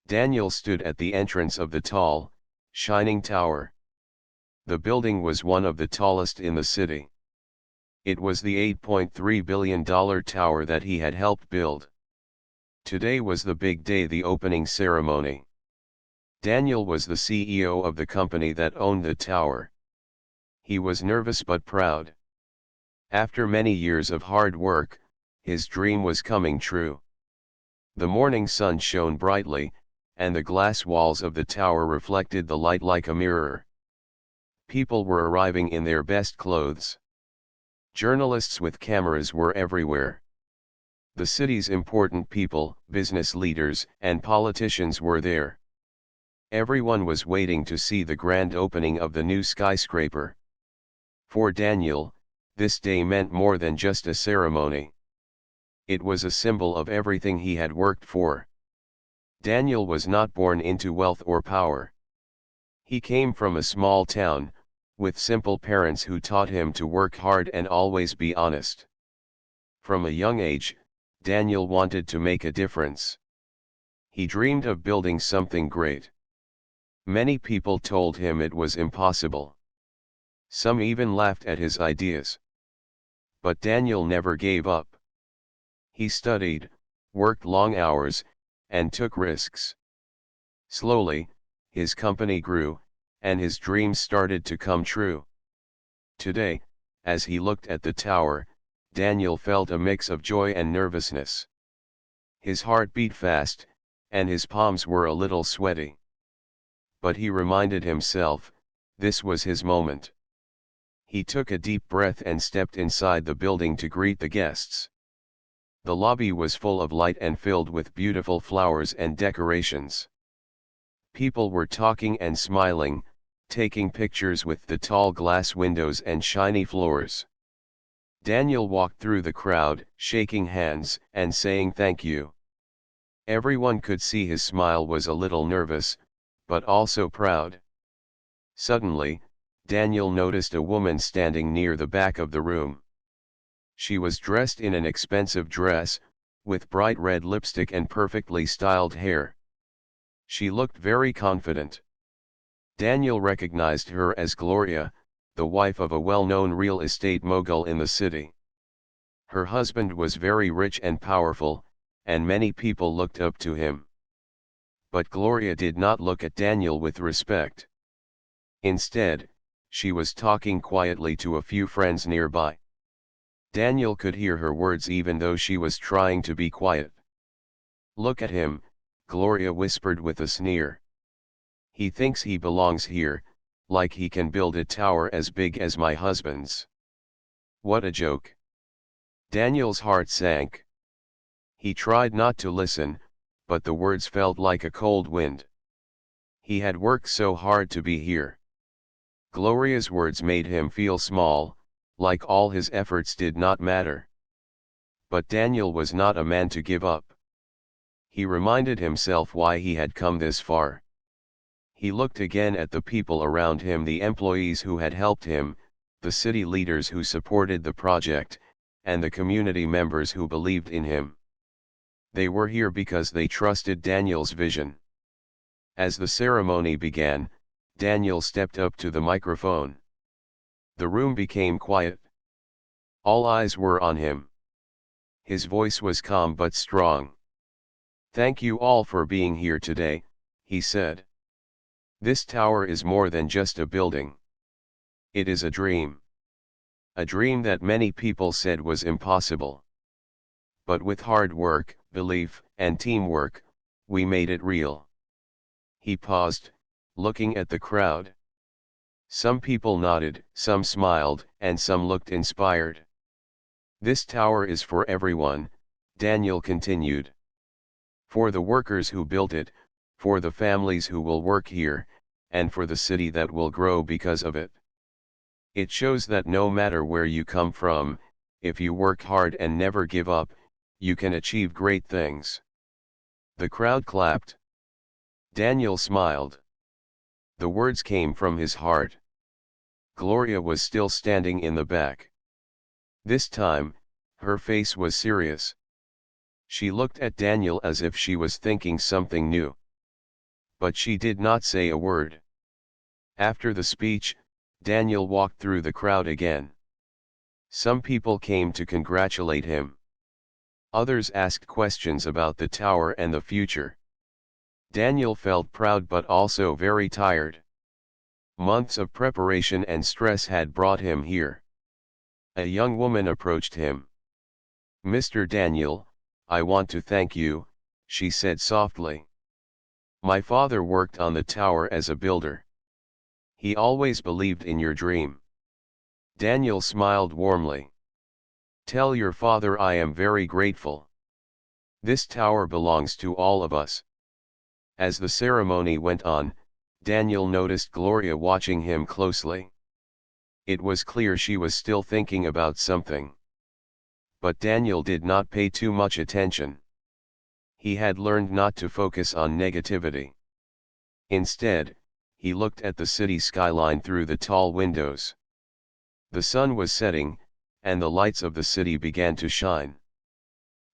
Daniel stood at the entrance of the tall, shining tower. The building was one of the tallest in the city. It was the $8.3 billion tower that he had helped build. Today was the big day, the opening ceremony. Daniel was the CEO of the company that owned the tower. He was nervous but proud. After many years of hard work, his dream was coming true. The morning sun shone brightly, and the glass walls of the tower reflected the light like a mirror. People were arriving in their best clothes. Journalists with cameras were everywhere. The city's important people, business leaders, and politicians were there. Everyone was waiting to see the grand opening of the new skyscraper. For Daniel, this day meant more than just a ceremony. It was a symbol of everything he had worked for. Daniel was not born into wealth or power. He came from a small town, with simple parents who taught him to work hard and always be honest. From a young age, Daniel wanted to make a difference. He dreamed of building something great. Many people told him it was impossible. Some even laughed at his ideas. But Daniel never gave up. He studied, worked long hours, and took risks. Slowly, his company grew, and his dreams started to come true. Today, as he looked at the tower, Daniel felt a mix of joy and nervousness. His heart beat fast, and his palms were a little sweaty. But he reminded himself, this was his moment. He took a deep breath and stepped inside the building to greet the guests. The lobby was full of light and filled with beautiful flowers and decorations. People were talking and smiling, taking pictures with the tall glass windows and shiny floors. Daniel walked through the crowd, shaking hands and saying thank you. Everyone could see his smile was a little nervous, but also proud. Suddenly, Daniel noticed a woman standing near the back of the room. She was dressed in an expensive dress, with bright red lipstick and perfectly styled hair. She looked very confident. Daniel recognized her as Gloria, the wife of a well-known real estate mogul in the city. Her husband was very rich and powerful, and many people looked up to him. But Gloria did not look at Daniel with respect. Instead, she was talking quietly to a few friends nearby. Daniel could hear her words even though she was trying to be quiet. "Look at him," Gloria whispered with a sneer. "He thinks he belongs here, like he can build a tower as big as my husband's. What a joke." Daniel's heart sank. He tried not to listen, but the words felt like a cold wind. He had worked so hard to be here. Gloria's words made him feel small, like all his efforts did not matter. But Daniel was not a man to give up. He reminded himself why he had come this far. He looked again at the people around him, the employees who had helped him, the city leaders who supported the project, and the community members who believed in him. They were here because they trusted Daniel's vision. As the ceremony began, Daniel stepped up to the microphone. The room became quiet. All eyes were on him. His voice was calm but strong. "Thank you all for being here today," he said. "This tower is more than just a building. It is a dream. A dream that many people said was impossible. But with hard work, belief, and teamwork, we made it real." He paused, looking at the crowd. Some people nodded, some smiled, and some looked inspired. "This tower is for everyone," Daniel continued. "For the workers who built it, for the families who will work here, and for the city that will grow because of it. It shows that no matter where you come from, if you work hard and never give up, you can achieve great things." The crowd clapped. Daniel smiled. The words came from his heart. Gloria was still standing in the back. This time, her face was serious. She looked at Daniel as if she was thinking something new. but she did not say a word. After the speech, Daniel walked through the crowd again. Some people came to congratulate him. Others asked questions about the tower and the future. Daniel felt proud but also very tired. Months of preparation and stress had brought him here. A young woman approached him. "Mr. Daniel, I want to thank you," she said softly. "My father worked on the tower as a builder. He always believed in your dream." Daniel smiled warmly. "Tell your father I am very grateful. This tower belongs to all of us." As the ceremony went on, Daniel noticed Gloria watching him closely. It was clear she was still thinking about something. But Daniel did not pay too much attention. He had learned not to focus on negativity. Instead, he looked at the city skyline through the tall windows. The sun was setting, and the lights of the city began to shine.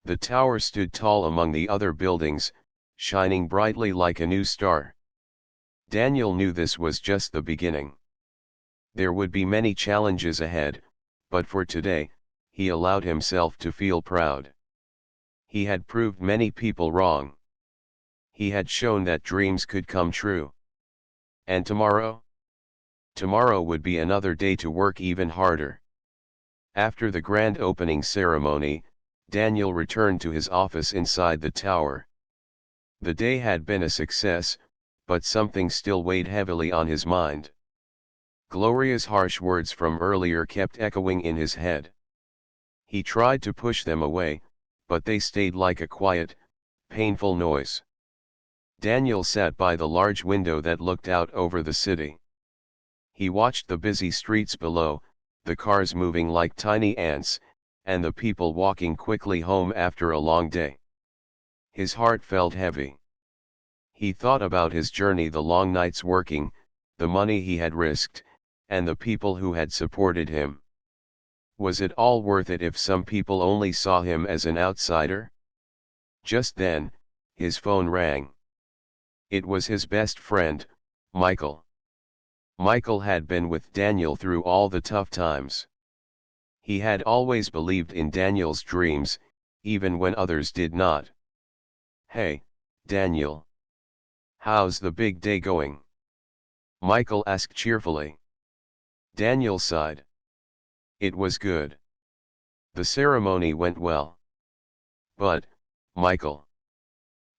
The tower stood tall among the other buildings, shining brightly like a new star. Daniel knew this was just the beginning. There would be many challenges ahead, but for today, he allowed himself to feel proud. He had proved many people wrong. He had shown that dreams could come true. And tomorrow? Tomorrow would be another day to work even harder. After the grand opening ceremony, Daniel returned to his office inside the tower. The day had been a success, but something still weighed heavily on his mind. Gloria's harsh words from earlier kept echoing in his head. He tried to push them away, but they stayed like a quiet, painful noise. Daniel sat by the large window that looked out over the city. He watched the busy streets below, the cars moving like tiny ants, and the people walking quickly home after a long day. His heart felt heavy. He thought about his journey, the long nights working, the money he had risked, and the people who had supported him. Was it all worth it if some people only saw him as an outsider? Just then, his phone rang. It was his best friend, Michael. Michael had been with Daniel through all the tough times. He had always believed in Daniel's dreams, even when others did not. "Hey, Daniel. How's the big day going?" Michael asked cheerfully. Daniel sighed. "It was good. The ceremony went well. But, Michael,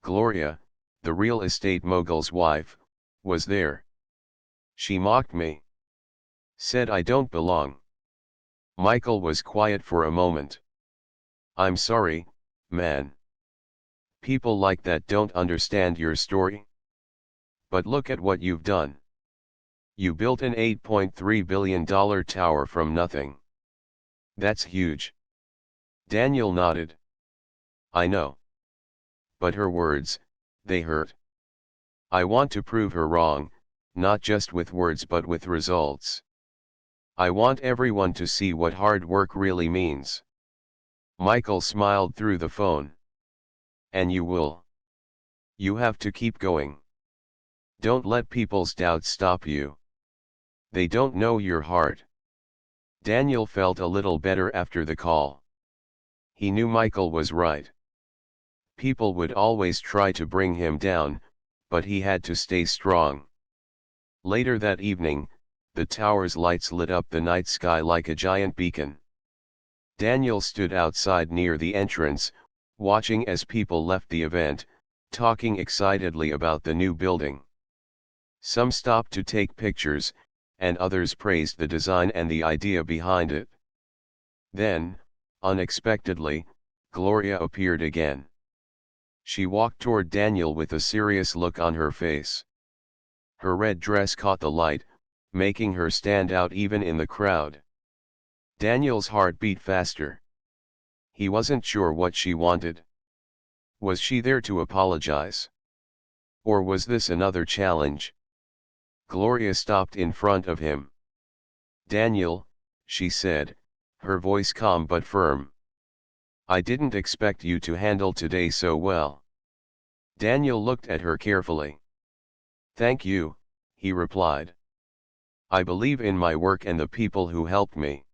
Gloria, the real estate mogul's wife, was there. She mocked me. Said I don't belong." Michael was quiet for a moment. "I'm sorry, man. People like that don't understand your story. But look at what you've done. You built an $8.3 billion tower from nothing. That's huge." Daniel nodded. "I know. But her words, they hurt. I want to prove her wrong, not just with words but with results. I want everyone to see what hard work really means." Michael smiled through the phone. "And you will. You have to keep going. Don't let people's doubts stop you. They don't know your heart." Daniel felt a little better after the call. He knew Michael was right. People would always try to bring him down, but he had to stay strong. Later that evening, the tower's lights lit up the night sky like a giant beacon. Daniel stood outside near the entrance, watching as people left the event, talking excitedly about the new building. Some stopped to take pictures, and others praised the design and the idea behind it. Then, unexpectedly, Gloria appeared again. She walked toward Daniel with a serious look on her face. Her red dress caught the light, making her stand out even in the crowd. Daniel's heart beat faster. He wasn't sure what she wanted. Was she there to apologize? Or was this another challenge? Gloria stopped in front of him. "Daniel," she said, her voice calm but firm. "I didn't expect you to handle today so well." Daniel looked at her carefully. Thank you, he replied. I believe in my work and the people who helped me.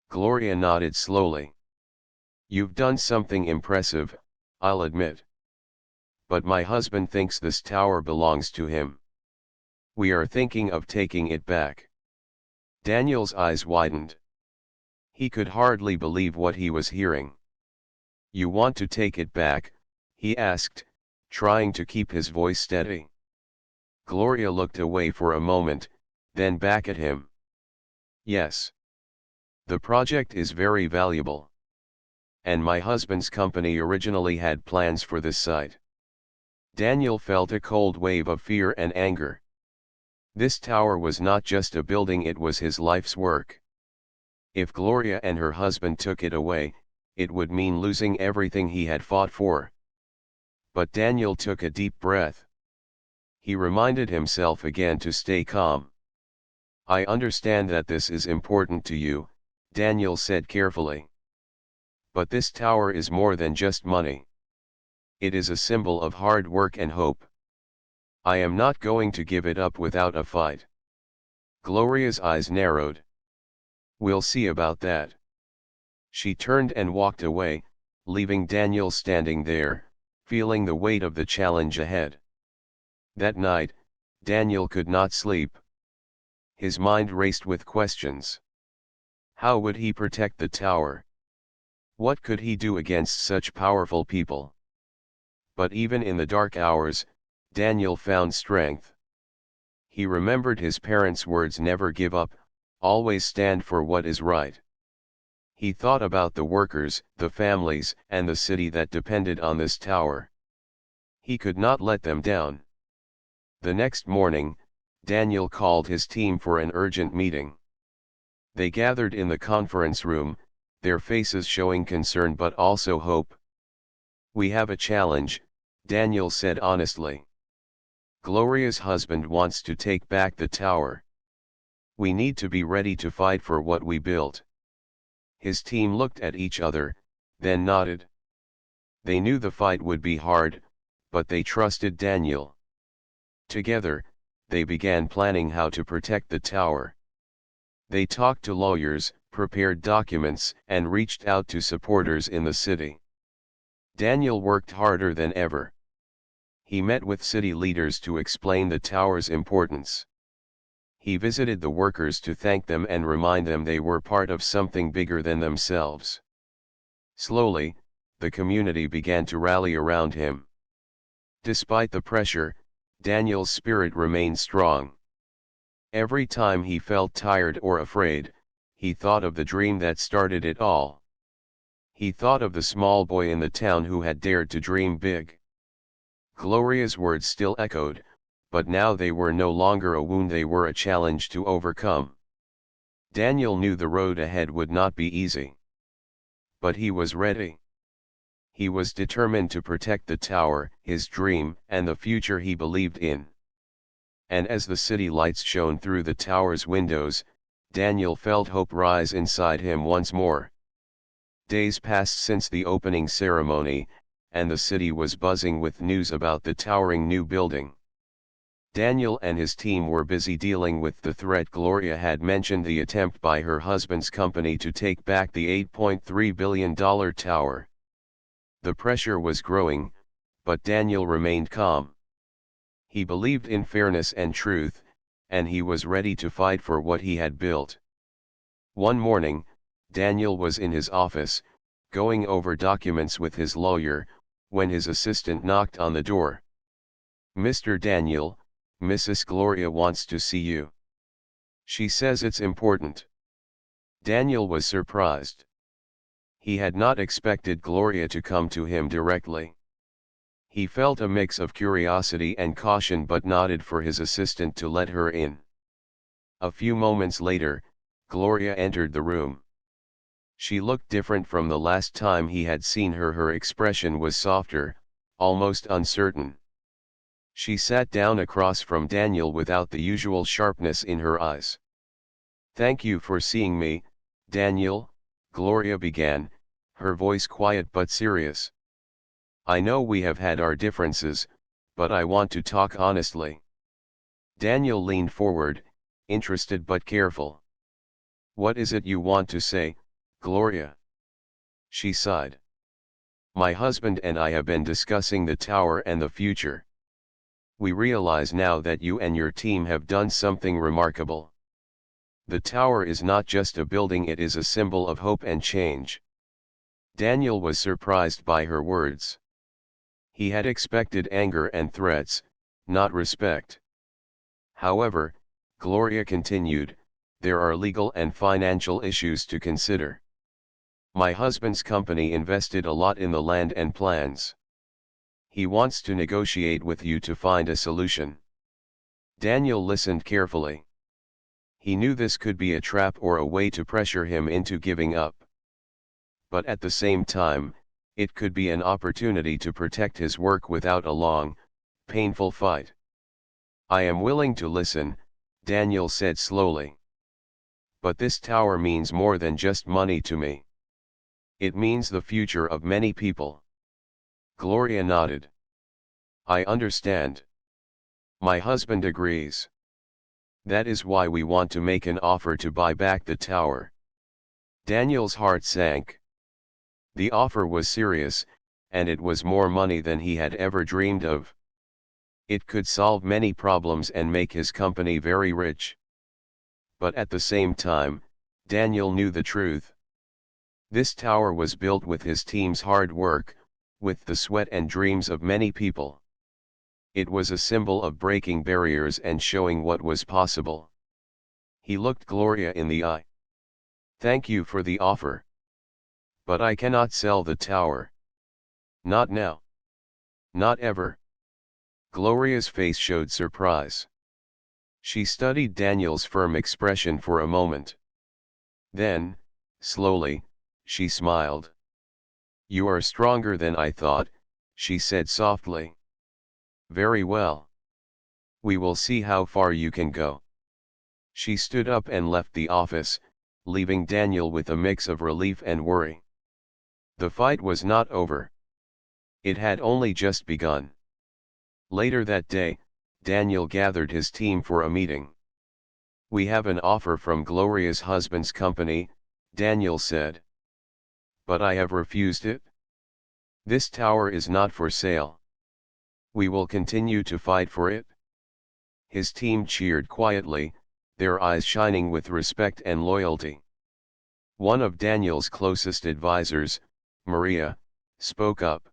Gloria nodded slowly. You've done something impressive, I'll admit. But my husband thinks this tower belongs to him. We are thinking of taking it back. Daniel's eyes widened. He could hardly believe what he was hearing. You want to take it back? He asked, trying to keep his voice steady. Gloria looked away for a moment, then back at him. Yes. The project is very valuable. And my husband's company originally had plans for this site. Daniel felt a cold wave of fear and anger. This tower was not just a building, it was his life's work. If Gloria and her husband took it away, it would mean losing everything he had fought for. But Daniel took a deep breath. He reminded himself again to stay calm. I understand that this is important to you, Daniel said carefully. But this tower is more than just money. It is a symbol of hard work and hope. I am not going to give it up without a fight. Gloria's eyes narrowed. We'll see about that. She turned and walked away, leaving Daniel standing there, feeling the weight of the challenge ahead. That night, Daniel could not sleep. His mind raced with questions. How would he protect the tower? What could he do against such powerful people? But even in the dark hours, Daniel found strength. He remembered his parents' words, never give up, always stand for what is right. He thought about the workers, the families, and the city that depended on this tower. He could not let them down. The next morning, Daniel called his team for an urgent meeting. They gathered in the conference room, their faces showing concern but also hope. We have a challenge, Daniel said honestly. Gloria's husband wants to take back the tower. We need to be ready to fight for what we built. His team looked at each other, then nodded. They knew the fight would be hard, but they trusted Daniel. Together, they began planning how to protect the tower. They talked to lawyers, prepared documents, and reached out to supporters in the city. Daniel worked harder than ever. He met with city leaders to explain the tower's importance. He visited the workers to thank them and remind them they were part of something bigger than themselves. Slowly, the community began to rally around him. Despite the pressure, Daniel's spirit remained strong. Every time he felt tired or afraid, he thought of the dream that started it all. He thought of the small boy in the town who had dared to dream big. Gloria's words still echoed, but now they were no longer a wound, they were a challenge to overcome. Daniel knew the road ahead would not be easy. But he was ready. He was determined to protect the tower, his dream, and the future he believed in. And as the city lights shone through the tower's windows, Daniel felt hope rise inside him once more. Days passed since the opening ceremony, and the city was buzzing with news about the towering new building. Daniel and his team were busy dealing with the threat Gloria had mentioned, the attempt by her husband's company to take back the $8.3 billion tower. The pressure was growing, but Daniel remained calm. He believed in fairness and truth, and he was ready to fight for what he had built. One morning, Daniel was in his office, going over documents with his lawyer, when his assistant knocked on the door. "Mr. Daniel, Mrs. Gloria wants to see you. She says it's important." Daniel was surprised. He had not expected Gloria to come to him directly. He felt a mix of curiosity and caution but nodded for his assistant to let her in. A few moments later, Gloria entered the room. She looked different from the last time he had seen her. Her expression was softer, almost uncertain. She sat down across from Daniel without the usual sharpness in her eyes. "Thank you for seeing me, Daniel," Gloria began, her voice quiet but serious. "I know we have had our differences, but I want to talk honestly. Daniel leaned forward, interested but careful. "What is it you want to say, Gloria?" She sighed. "My husband and I have been discussing the tower and the future. We realize now that you and your team have done something remarkable. The tower is not just a building, it is a symbol of hope and change." Daniel was surprised by her words. He had expected anger and threats, not respect. However, Gloria continued, "There are legal and financial issues to consider. My husband's company invested a lot in the land and plans. He wants to negotiate with you to find a solution." Daniel listened carefully. He knew this could be a trap or a way to pressure him into giving up. But at the same time, it could be an opportunity to protect his work without a long, painful fight. "I am willing to listen," Daniel said slowly. "But this tower means more than just money to me. It means the future of many people." Gloria nodded. "I understand. My husband agrees. That is why we want to make an offer to buy back the tower." Daniel's heart sank. The offer was serious, and it was more money than he had ever dreamed of. It could solve many problems and make his company very rich. But at the same time, Daniel knew the truth. This tower was built with his team's hard work, with the sweat and dreams of many people. It was a symbol of breaking barriers and showing what was possible. He looked Gloria in the eye. "Thank you for the offer. But I cannot sell the tower. Not now. Not ever." Gloria's face showed surprise. She studied Daniel's firm expression for a moment. Then, slowly, she smiled. "You are stronger than I thought," she said softly. "Very well. We will see how far you can go." She stood up and left the office, leaving Daniel with a mix of relief and worry. The fight was not over. It had only just begun. Later that day, Daniel gathered his team for a meeting. "We have an offer from Gloria's husband's company," Daniel said. "But I have refused it. This tower is not for sale. We will continue to fight for it." His team cheered quietly, their eyes shining with respect and loyalty. One of Daniel's closest advisors, Maria, spoke up.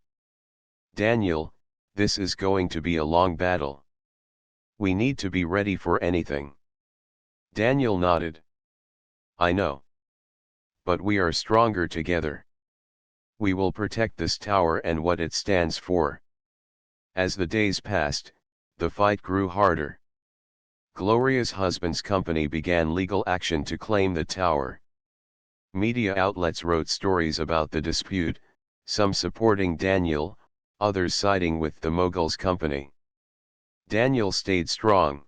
"Daniel, this is going to be a long battle. We need to be ready for anything." Daniel nodded. "I know. But we are stronger together. We will protect this tower and what it stands for." As the days passed, the fight grew harder. Gloria's husband's company began legal action to claim the tower. Media outlets wrote stories about the dispute, some supporting Daniel, others siding with the mogul's company. Daniel stayed strong.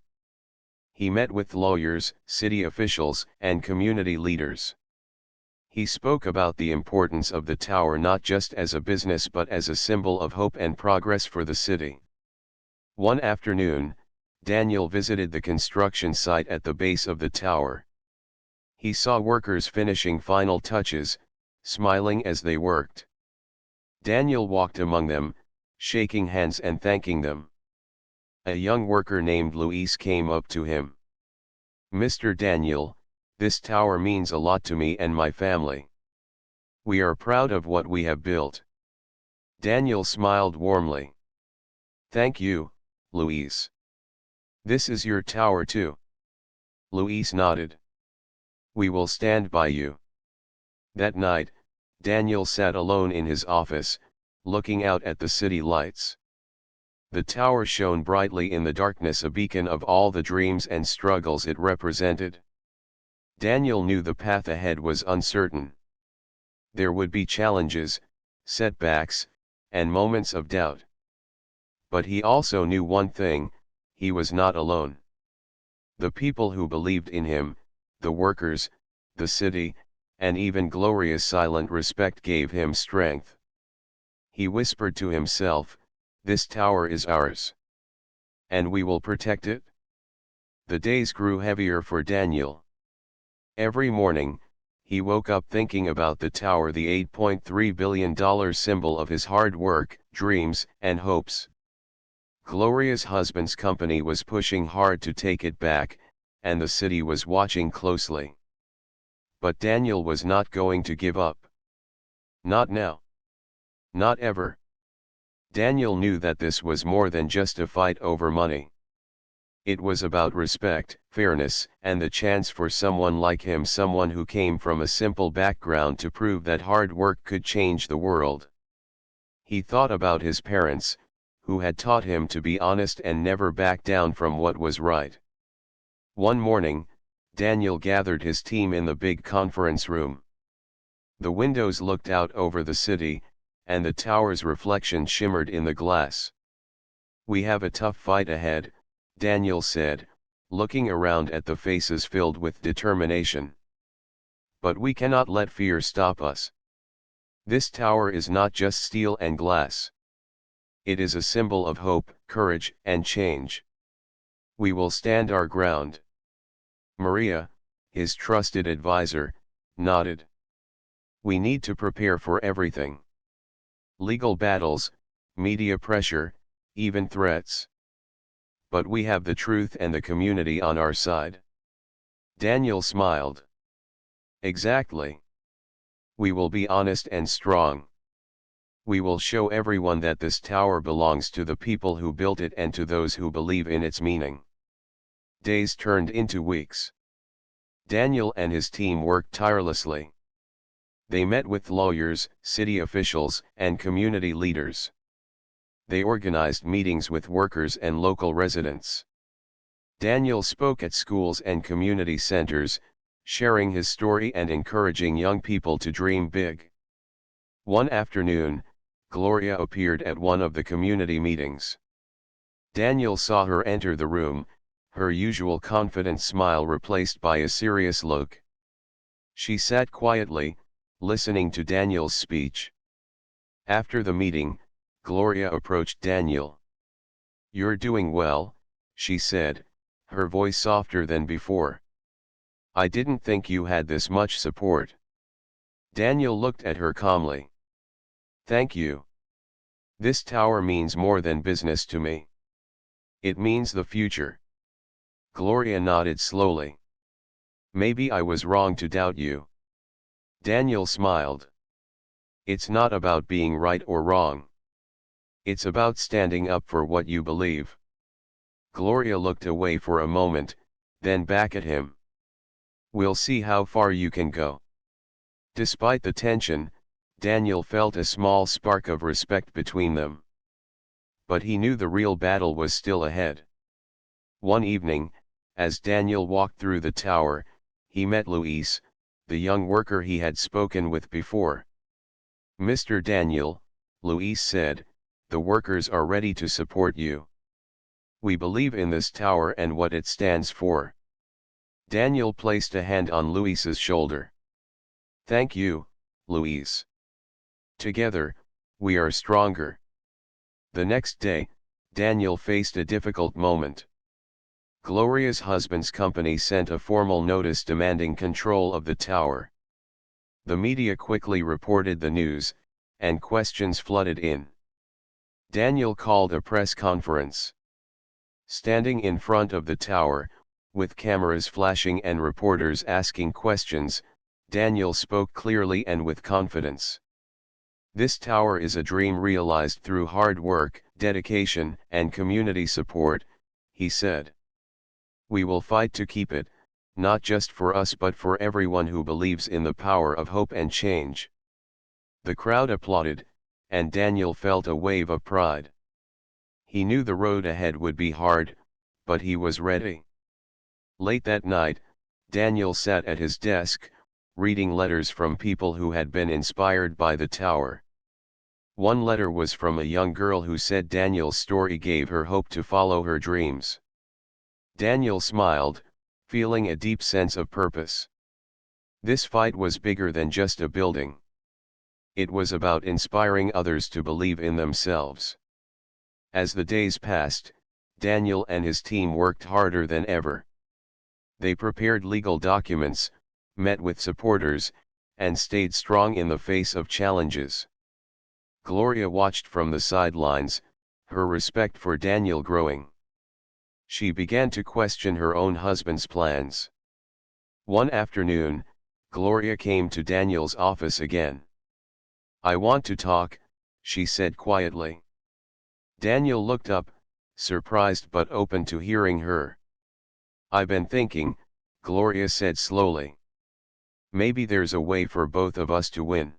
He met with lawyers, city officials, and community leaders. He spoke about the importance of the tower not just as a business but as a symbol of hope and progress for the city. One afternoon, Daniel visited the construction site at the base of the tower. He saw workers finishing final touches, smiling as they worked. Daniel walked among them, shaking hands and thanking them. A young worker named Luis came up to him. "Mr. Daniel, this tower means a lot to me and my family. We are proud of what we have built." Daniel smiled warmly. "Thank you, Luis. This is your tower too." Luis nodded. "We will stand by you." That night, Daniel sat alone in his office, looking out at the city lights. The tower shone brightly in the darkness, a beacon of all the dreams and struggles it represented. Daniel knew the path ahead was uncertain. There would be challenges, setbacks, and moments of doubt. But he also knew one thing: he was not alone. The people who believed in him, the workers, the city, and even Gloria's silent respect gave him strength. He whispered to himself, "This tower is ours. And we will protect it." The days grew heavier for Daniel. Every morning, he woke up thinking about the tower, the $8.3 billion symbol of his hard work, dreams, and hopes. Gloria's husband's company was pushing hard to take it back, and the city was watching closely. But Daniel was not going to give up. Not now. Not ever. Daniel knew that this was more than just a fight over money. It was about respect, fairness, and the chance for someone like him, someone who came from a simple background, to prove that hard work could change the world. He thought about his parents, who had taught him to be honest and never back down from what was right. One morning, Daniel gathered his team in the big conference room. The windows looked out over the city, and the tower's reflection shimmered in the glass. "We have a tough fight ahead," Daniel said, looking around at the faces filled with determination. "But we cannot let fear stop us. This tower is not just steel and glass. It is a symbol of hope, courage, and change. We will stand our ground." Maria, his trusted advisor, nodded. "We need to prepare for everything. Legal battles, media pressure, even threats. But we have the truth and the community on our side." Daniel smiled. "Exactly. We will be honest and strong. We will show everyone that this tower belongs to the people who built it and to those who believe in its meaning." Days turned into weeks. Daniel and his team worked tirelessly. They met with lawyers, city officials, and community leaders. They organized meetings with workers and local residents. Daniel spoke at schools and community centers, sharing his story and encouraging young people to dream big. One afternoon, Gloria appeared at one of the community meetings. Daniel saw her enter the room, her usual confident smile replaced by a serious look. She sat quietly, listening to Daniel's speech. After the meeting, Gloria approached Daniel. "You're doing well," she said, her voice softer than before. "I didn't think you had this much support." Daniel looked at her calmly. "Thank you. This tower means more than business to me. It means the future." Gloria nodded slowly. "Maybe I was wrong to doubt you." Daniel smiled. "It's not about being right or wrong. It's about standing up for what you believe." Gloria looked away for a moment, then back at him. "We'll see how far you can go." Despite the tension, Daniel felt a small spark of respect between them. But he knew the real battle was still ahead. One evening, as Daniel walked through the tower, he met Luis, the young worker he had spoken with before. "Mr. Daniel," Luis said, "the workers are ready to support you. We believe in this tower and what it stands for." Daniel placed a hand on Luis's shoulder. "Thank you, Luis. Together, we are stronger." The next day, Daniel faced a difficult moment. Gloria's husband's company sent a formal notice demanding control of the tower. The media quickly reported the news, and questions flooded in. Daniel called a press conference. Standing in front of the tower, with cameras flashing and reporters asking questions, Daniel spoke clearly and with confidence. "This tower is a dream realized through hard work, dedication, and community support," he said. "We will fight to keep it, not just for us but for everyone who believes in the power of hope and change." The crowd applauded, and Daniel felt a wave of pride. He knew the road ahead would be hard, but he was ready. Late that night, Daniel sat at his desk, reading letters from people who had been inspired by the tower. One letter was from a young girl who said Daniel's story gave her hope to follow her dreams. Daniel smiled, feeling a deep sense of purpose. This fight was bigger than just a building. It was about inspiring others to believe in themselves. As the days passed, Daniel and his team worked harder than ever. They prepared legal documents, met with supporters, and stayed strong in the face of challenges. Gloria watched from the sidelines, her respect for Daniel growing. She began to question her own husband's plans. One afternoon, Gloria came to Daniel's office again. "I want to talk," she said quietly. Daniel looked up, surprised but open to hearing her. "I've been thinking," Gloria said slowly. "Maybe there's a way for both of us to win.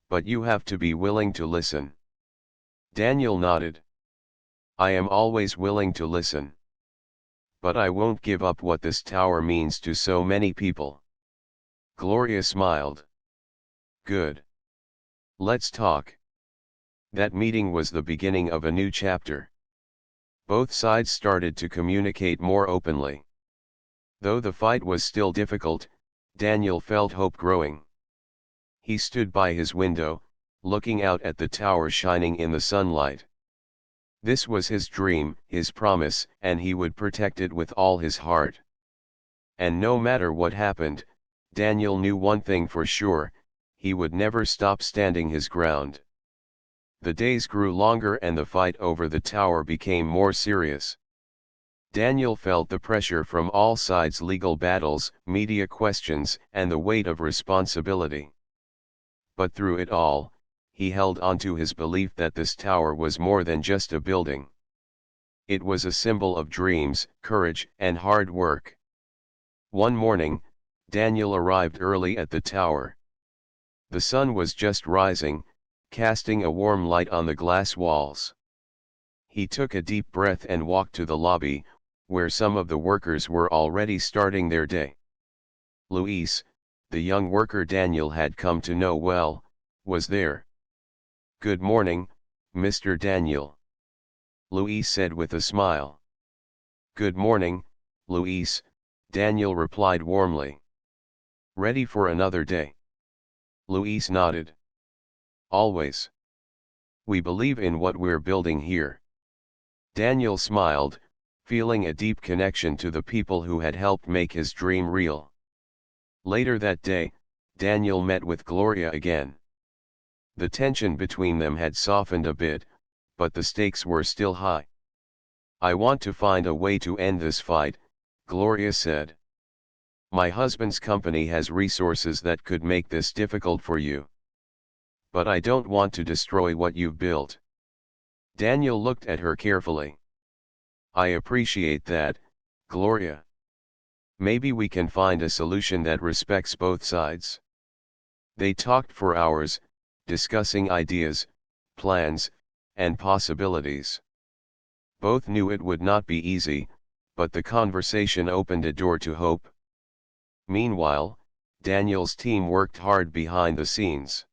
But you have to be willing to listen." Daniel nodded. "I am always willing to listen. But I won't give up what this tower means to so many people." Gloria smiled. "Good. Let's talk." That meeting was the beginning of a new chapter. Both sides started to communicate more openly. Though the fight was still difficult, Daniel felt hope growing. He stood by his window, looking out at the tower shining in the sunlight. This was his dream, his promise, and he would protect it with all his heart. And no matter what happened, Daniel knew one thing for sure: he would never stop standing his ground. The days grew longer and the fight over the tower became more serious. Daniel felt the pressure from all sides: legal battles, media questions, and the weight of responsibility. But through it all, he held on to his belief that this tower was more than just a building. It was a symbol of dreams, courage, and hard work. One morning, Daniel arrived early at the tower. The sun was just rising, casting a warm light on the glass walls. He took a deep breath and walked to the lobby, where some of the workers were already starting their day. Luis, the young worker Daniel had come to know well, was there. "Good morning, Mr. Daniel," Luis said with a smile. "Good morning, Luis," Daniel replied warmly. "Ready for another day?" Luis nodded. "Always. We believe in what we're building here." Daniel smiled, feeling a deep connection to the people who had helped make his dream real. Later that day, Daniel met with Gloria again. The tension between them had softened a bit, but the stakes were still high. "I want to find a way to end this fight," Gloria said. "My husband's company has resources that could make this difficult for you. But I don't want to destroy what you've built." Daniel looked at her carefully. "I appreciate that, Gloria. Maybe we can find a solution that respects both sides." They talked for hours, discussing ideas, plans, and possibilities. Both knew it would not be easy, but the conversation opened a door to hope. Meanwhile, Daniel's team worked hard behind the scenes.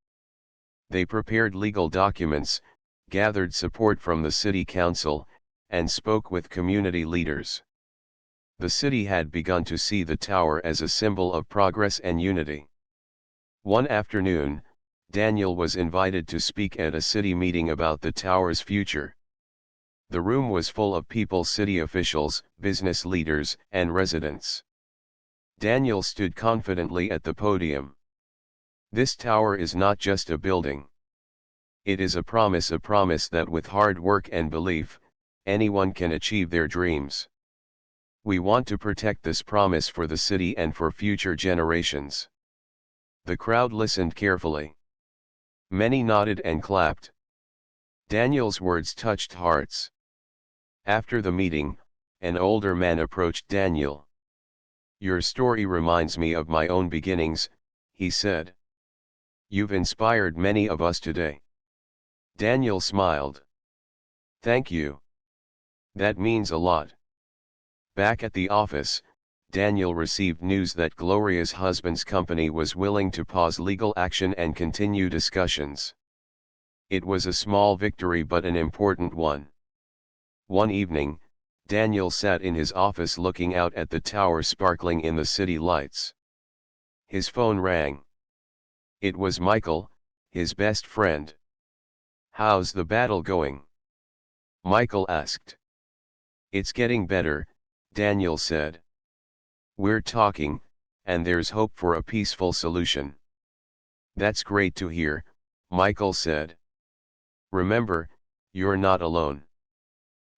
They prepared legal documents, gathered support from the city council, and spoke with community leaders. The city had begun to see the tower as a symbol of progress and unity. One afternoon, Daniel was invited to speak at a city meeting about the tower's future. The room was full of people: city officials, business leaders, and residents. Daniel stood confidently at the podium. "This tower is not just a building. It is a promise that with hard work and belief, anyone can achieve their dreams. We want to protect this promise for the city and for future generations." The crowd listened carefully. Many nodded and clapped. Daniel's words touched hearts. After the meeting, an older man approached Daniel. "Your story reminds me of my own beginnings," he said. "You've inspired many of us today." Daniel smiled. "Thank you. That means a lot." Back at the office, Daniel received news that Gloria's husband's company was willing to pause legal action and continue discussions. It was a small victory but an important one. One evening, Daniel sat in his office looking out at the tower sparkling in the city lights. His phone rang. It was Michael, his best friend. "How's the battle going?" Michael asked. "It's getting better," Daniel said. We're talking, and there's hope for a peaceful solution. That's great to hear, Michael said. Remember, you're not alone.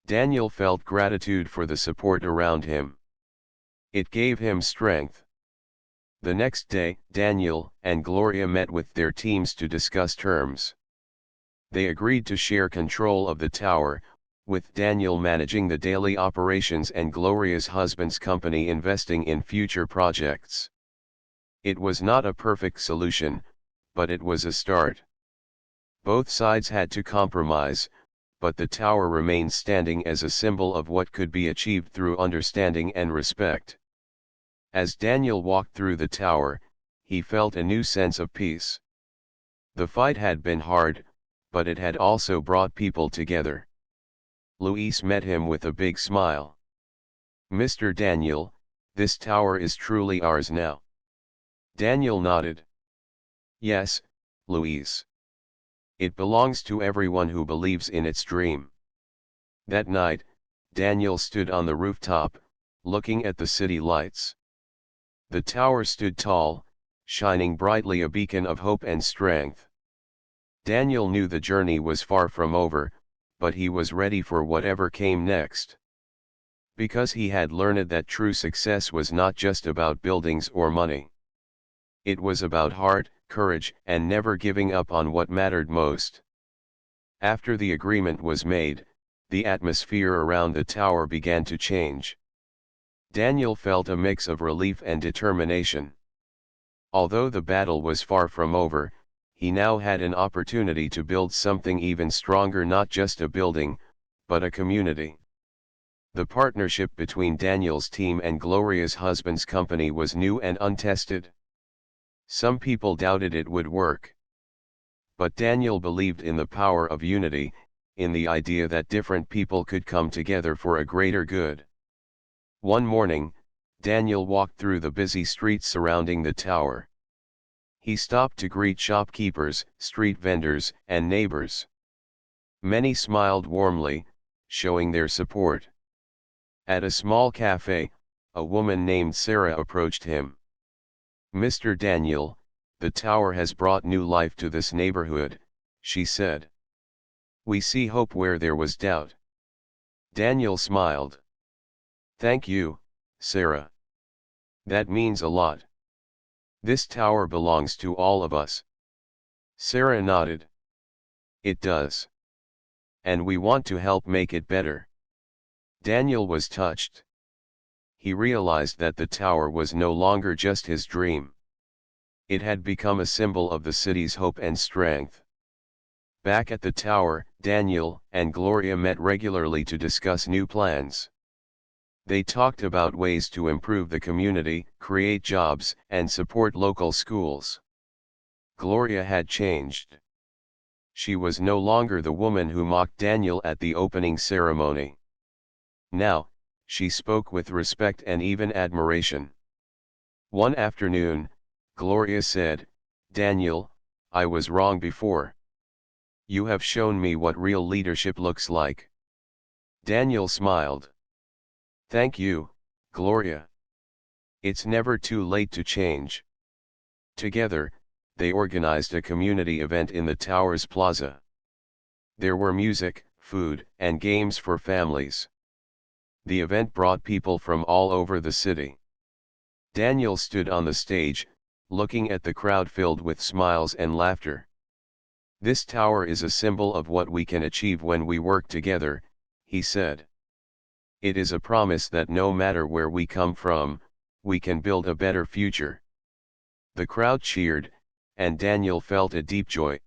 Daniel felt gratitude for the support around him. It gave him strength. The next day, Daniel and Gloria met with their teams to discuss terms. They agreed to share control of the tower, with Daniel managing the daily operations and Gloria's husband's company investing in future projects. It was not a perfect solution, but it was a start. Both sides had to compromise, but the tower remained standing as a symbol of what could be achieved through understanding and respect. As Daniel walked through the tower, he felt a new sense of peace. The fight had been hard, but it had also brought people together. Luis met him with a big smile. "Mr. Daniel, this tower is truly ours now." Daniel nodded. "Yes, Luis. It belongs to everyone who believes in its dream." That night, Daniel stood on the rooftop, looking at the city lights. The tower stood tall, shining brightly, a beacon of hope and strength. Daniel knew the journey was far from over, but he was ready for whatever came next. Because he had learned that true success was not just about buildings or money. It was about heart, courage, and never giving up on what mattered most. After the agreement was made, the atmosphere around the tower began to change. Daniel felt a mix of relief and determination. Although the battle was far from over, he now had an opportunity to build something even stronger, not just a building, but a community. The partnership between Daniel's team and Gloria's husband's company was new and untested. Some people doubted it would work. But Daniel believed in the power of unity, in the idea that different people could come together for a greater good. One morning, Daniel walked through the busy streets surrounding the tower. He stopped to greet shopkeepers, street vendors, and neighbors. Many smiled warmly, showing their support. At a small cafe, a woman named Sarah approached him. "Mr. Daniel, the tower has brought new life to this neighborhood," she said. "We see hope where there was doubt." Daniel smiled. "Thank you, Sarah. That means a lot. This tower belongs to all of us." Sarah nodded. "It does. And we want to help make it better." Daniel was touched. He realized that the tower was no longer just his dream. It had become a symbol of the city's hope and strength. Back at the tower, Daniel and Gloria met regularly to discuss new plans. They talked about ways to improve the community, create jobs, and support local schools. Gloria had changed. She was no longer the woman who mocked Daniel at the opening ceremony. Now, she spoke with respect and even admiration. One afternoon, Gloria said, "Daniel, I was wrong before. You have shown me what real leadership looks like." Daniel smiled. "Thank you, Gloria. It's never too late to change." Together, they organized a community event in the tower's plaza. There were music, food, and games for families. The event brought people from all over the city. Daniel stood on the stage, looking at the crowd filled with smiles and laughter. "This tower is a symbol of what we can achieve when we work together," he said. "It is a promise that no matter where we come from, we can build a better future." The crowd cheered, and Daniel felt a deep joy.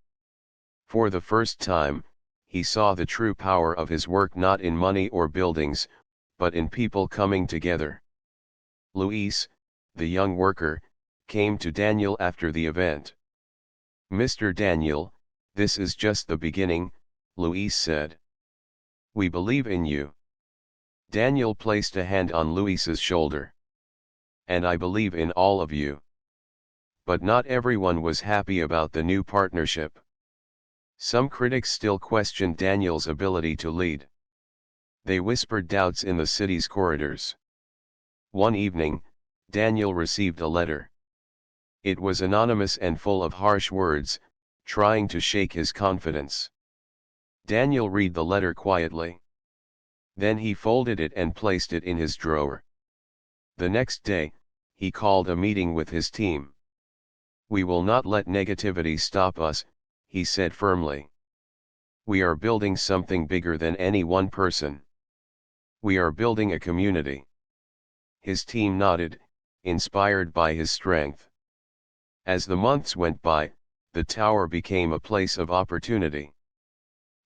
For the first time, he saw the true power of his work not in money or buildings, but in people coming together. Luis, the young worker, came to Daniel after the event. "Mr. Daniel, this is just the beginning," Luis said. "We believe in you." Daniel placed a hand on Luis's shoulder. "And I believe in all of you." But not everyone was happy about the new partnership. Some critics still questioned Daniel's ability to lead. They whispered doubts in the city's corridors. One evening, Daniel received a letter. It was anonymous and full of harsh words, trying to shake his confidence. Daniel read the letter quietly. Then he folded it and placed it in his drawer. The next day, he called a meeting with his team. "We will not let negativity stop us," he said firmly. "We are building something bigger than any one person. We are building a community." His team nodded, inspired by his strength. As the months went by, the tower became a place of opportunity.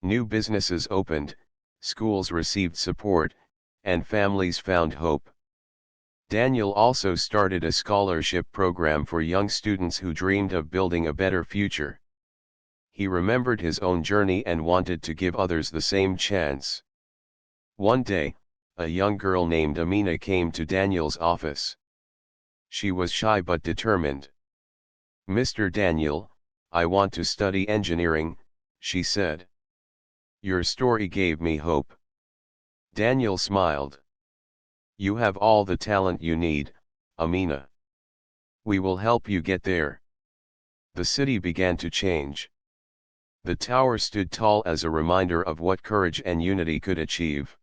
New businesses opened, schools received support, and families found hope. Daniel also started a scholarship program for young students who dreamed of building a better future. He remembered his own journey and wanted to give others the same chance. One day, a young girl named Amina came to Daniel's office. She was shy but determined. "Mr. Daniel, I want to study engineering," she said. "Your story gave me hope." Daniel smiled. "You have all the talent you need, Amina. We will help you get there." The city began to change. The tower stood tall as a reminder of what courage and unity could achieve.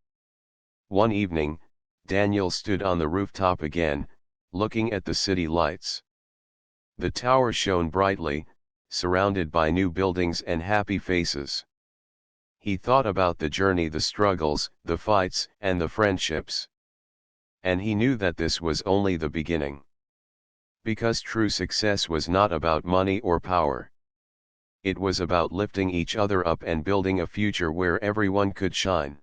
One evening, Daniel stood on the rooftop again, looking at the city lights. The tower shone brightly, surrounded by new buildings and happy faces. He thought about the journey, the struggles, the fights, and the friendships. And he knew that this was only the beginning. Because true success was not about money or power. It was about lifting each other up and building a future where everyone could shine.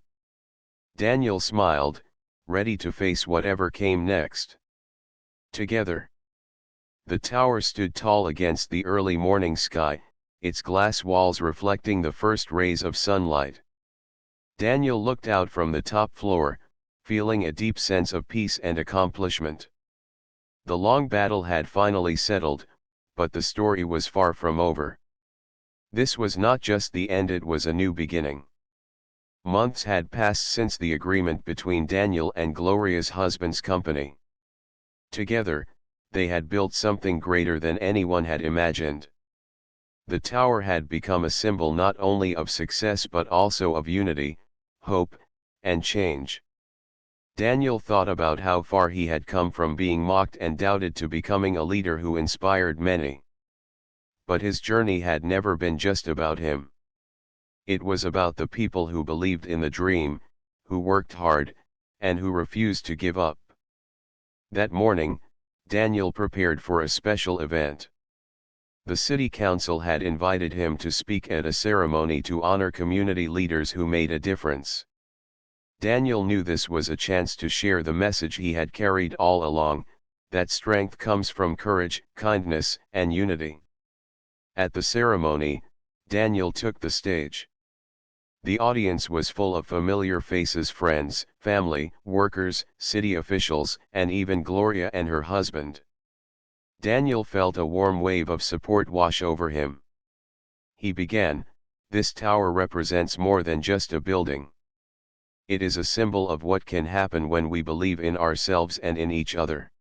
Daniel smiled, ready to face whatever came next. Together. The tower stood tall against the early morning sky, its glass walls reflecting the first rays of sunlight. Daniel looked out from the top floor, feeling a deep sense of peace and accomplishment. The long battle had finally settled, but the story was far from over. This was not just the end, it was a new beginning. Months had passed since the agreement between Daniel and Gloria's husband's company. Together, they had built something greater than anyone had imagined. The tower had become a symbol not only of success but also of unity, hope, and change. Daniel thought about how far he had come from being mocked and doubted to becoming a leader who inspired many. But his journey had never been just about him. It was about the people who believed in the dream, who worked hard, and who refused to give up. That morning, Daniel prepared for a special event. The city council had invited him to speak at a ceremony to honor community leaders who made a difference. Daniel knew this was a chance to share the message he had carried all along, that strength comes from courage, kindness, and unity. At the ceremony, Daniel took the stage. The audience was full of familiar faces, friends, family, workers, city officials, and even Gloria and her husband. Daniel felt a warm wave of support wash over him. He began, "This tower represents more than just a building. It is a symbol of what can happen when we believe in ourselves and in each other.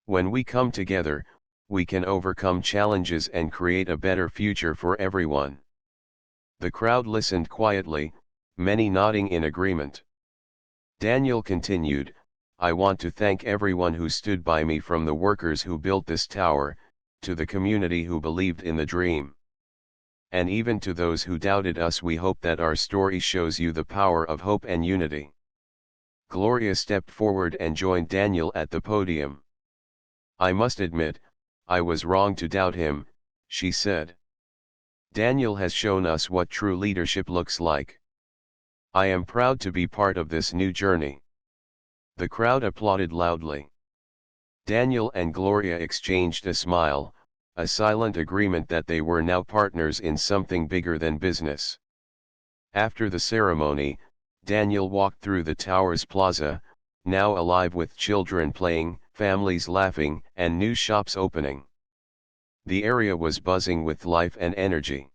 When we come together, we can overcome challenges and create a better future for everyone." The crowd listened quietly, many nodding in agreement. Daniel continued, "I want to thank everyone who stood by me, from the workers who built this tower, to the community who believed in the dream. And even to those who doubted us, we hope that our story shows you the power of hope and unity." Gloria stepped forward and joined Daniel at the podium. "I must admit, I was wrong to doubt him," she said. "Daniel has shown us what true leadership looks like. I am proud to be part of this new journey." The crowd applauded loudly. Daniel and Gloria exchanged a smile, a silent agreement that they were now partners in something bigger than business. After the ceremony, Daniel walked through the tower's plaza, now alive with children playing, families laughing, and new shops opening. The area was buzzing with life and energy.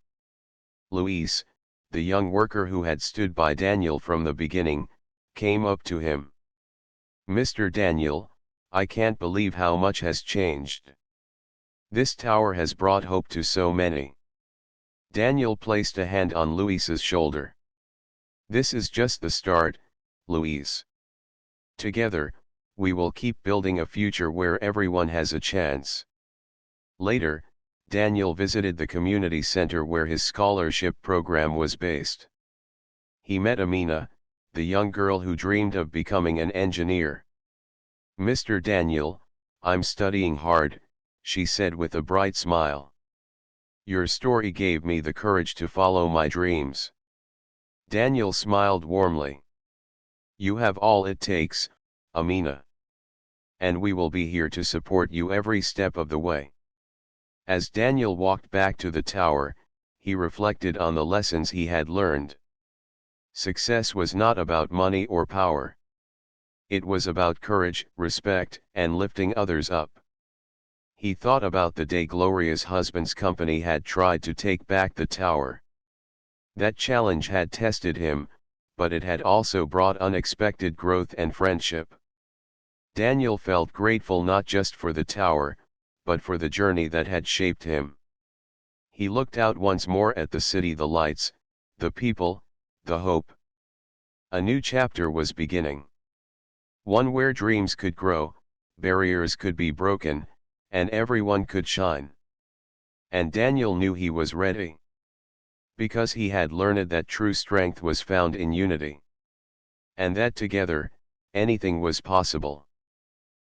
Luis, the young worker who had stood by Daniel from the beginning, came up to him. "Mr. Daniel, I can't believe how much has changed. This tower has brought hope to so many. Daniel placed a hand on Luis's shoulder. This is just the start, Luis. Together, we will keep building a future where everyone has a chance. Later, Daniel visited the community center where his scholarship program was based. He met Amina, the young girl who dreamed of becoming an engineer. "Mr. Daniel, I'm studying hard," she said with a bright smile. "Your story gave me the courage to follow my dreams." Daniel smiled warmly. "You have all it takes, Amina. And we will be here to support you every step of the way." As Daniel walked back to the tower, he reflected on the lessons he had learned. Success was not about money or power. It was about courage, respect, and lifting others up. He thought about the day Gloria's husband's company had tried to take back the tower. That challenge had tested him, but it had also brought unexpected growth and friendship. Daniel felt grateful not just for the tower, but for the journey that had shaped him. He looked out once more at the city, the lights, the people, the hope. A new chapter was beginning. One where dreams could grow, barriers could be broken, and everyone could shine. And Daniel knew he was ready. Because he had learned that true strength was found in unity. And that together, anything was possible.